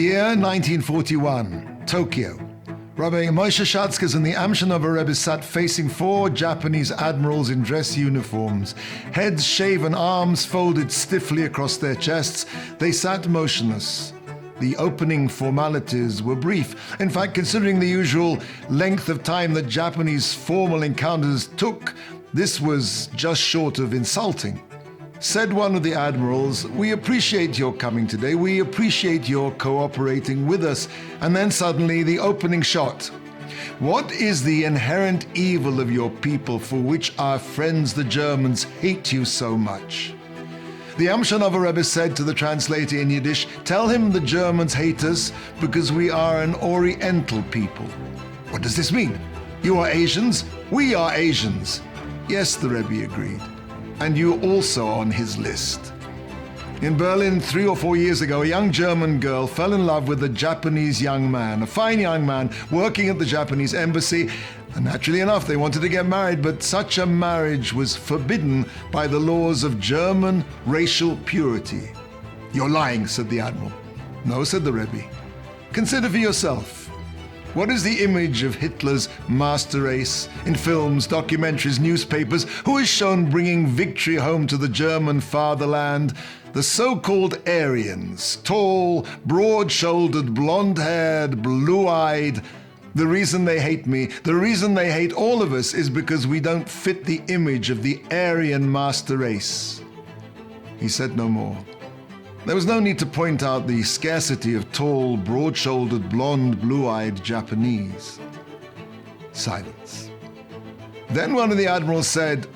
Year 1941, Tokyo. Rabbi Moshe Shatzkes and the Amshinover Rebbe sat facing 4 Japanese admirals in dress uniforms. Heads shaven, arms folded stiffly across their chests, they sat motionless. The opening formalities were brief. In fact, considering the usual length of time that Japanese formal encounters took, this was just short of insulting. Said one of the admirals, "We appreciate your coming today. We appreciate your cooperating with us." And then suddenly the opening shot. "What is the inherent evil of your people for which our friends the Germans hate you so much?" The Amshinover Rebbe said to the translator in Yiddish, "Tell him the Germans hate us because we are an Oriental people." "What does this mean? You are Asians? We are Asians." "Yes," the Rebbe agreed. "And you also on his list." In Berlin 3 or 4 years ago, a young German girl fell in love with a Japanese young man, a fine young man working at the Japanese embassy. And naturally enough, they wanted to get married, but such a marriage was forbidden by the laws of German racial purity. "You're lying," said the admiral. "No," said the Rebbe. "Consider for yourself. What is the image of Hitler's master race in films, documentaries, newspapers? Who is shown bringing victory home to the German fatherland? The so-called Aryans, tall, broad-shouldered, blonde-haired, blue-eyed. The reason they hate me, the reason they hate all of us is because we don't fit the image of the Aryan master race." He said no more. There was no need to point out the scarcity of tall, broad-shouldered, blonde, blue-eyed Japanese. Silence. Then one of the admirals said,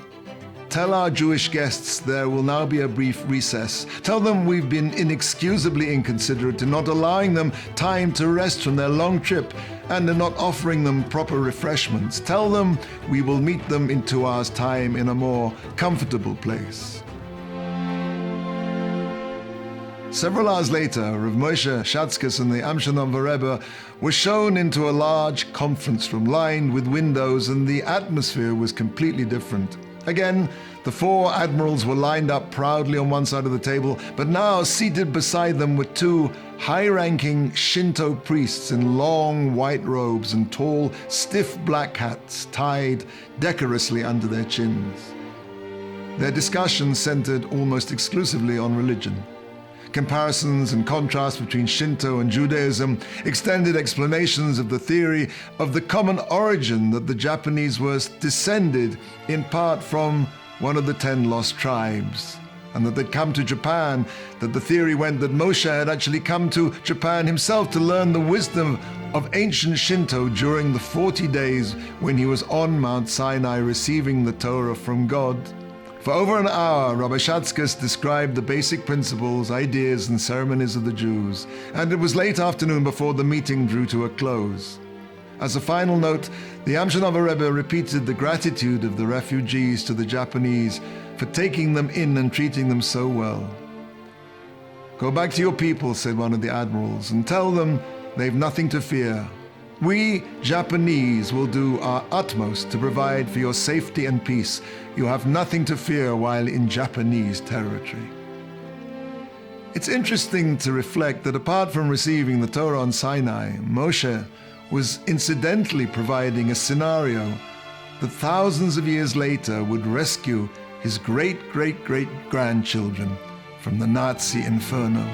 "Tell our Jewish guests there will now be a brief recess. Tell them we've been inexcusably inconsiderate in not allowing them time to rest from their long trip and in not offering them proper refreshments. Tell them we will meet them in 2 hours' time in a more comfortable place." Several hours later, Rav Moshe Shatzkes and the Amshinover Rebbe were shown into a large conference room lined with windows, and the atmosphere was completely different. Again, the 4 admirals were lined up proudly on one side of the table, but now seated beside them were 2 high-ranking Shinto priests in long white robes and tall, stiff black hats tied decorously under their chins. Their discussion centered almost exclusively on religion. Comparisons and contrasts between Shinto and Judaism, extended explanations of the theory of the common origin that the Japanese were descended in part from one of the 10 lost tribes, and that they'd come to Japan, that the theory went that Moshe had actually come to Japan himself to learn the wisdom of ancient Shinto during the 40 days when he was on Mount Sinai receiving the Torah from God. For over an hour, Rabbi Shatzkes described the basic principles, ideas, and ceremonies of the Jews, and it was late afternoon before the meeting drew to a close. As a final note, the Amshinover Rebbe repeated the gratitude of the refugees to the Japanese for taking them in and treating them so well. "Go back to your people," said one of the admirals, "and tell them they've nothing to fear. We, Japanese, will do our utmost to provide for your safety and peace. You have nothing to fear while in Japanese territory." It's interesting to reflect that apart from receiving the Torah on Sinai, Moshe was incidentally providing a scenario that thousands of years later would rescue his great-great-great-grandchildren from the Nazi inferno.